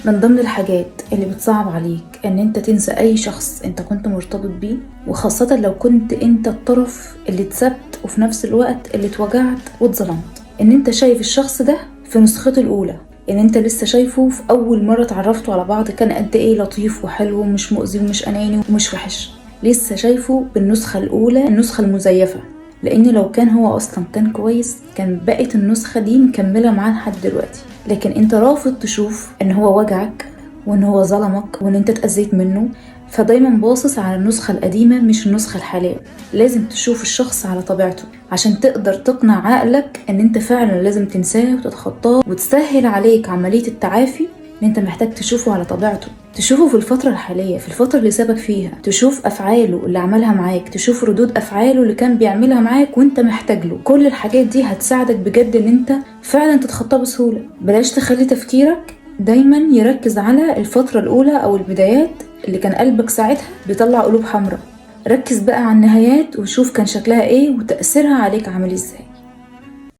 من ضمن الحاجات اللي بتصعب عليك ان انت تنسى اي شخص انت كنت مرتبط بيه، وخاصة لو كنت انت الطرف اللي اتسبت وفي نفس الوقت اللي اتوجعت واتظلمت، ان انت شايف الشخص ده في نسخته الاولى، ان انت لسه شايفه في اول مرة اتعرفتوا على بعض كان قد ايه لطيف وحلو ومش مؤذي ومش اناني ومش وحش، لسه شايفه بالنسخة الاولى، النسخة المزيفة. لان لو كان هو اصلا كان كويس كان بقت النسخة دي مكملة معاه لحد دلوقتي، لكن انت رافض تشوف ان هو وجعك وان هو ظلمك وان انت اتأذيت منه، فدايما باصص على النسخة القديمة مش النسخة الحالية. لازم تشوف الشخص على طبيعته عشان تقدر تقنع عقلك ان انت فعلا لازم تنساه وتتخطاه، وتسهل عليك عملية التعافي. ان انت محتاج تشوفه على طبيعته، تشوفه في الفترة الحالية، في الفترة اللي سابك فيها، تشوف افعاله اللي عملها معاك، تشوف ردود افعاله اللي كان بيعملها معاك وانت محتاج له. كل الحاجات دي هتساعدك بجد ان انت فعلا تتخطاه بسهولة. بلاش تخلي تفكيرك دايما يركز على الفترة الاولى او البدايات اللي كان قلبك ساعتها بيطلع قلوب حمراء. ركز بقى على النهايات وشوف كان شكلها ايه وتأثيرها عليك عامل ازاي.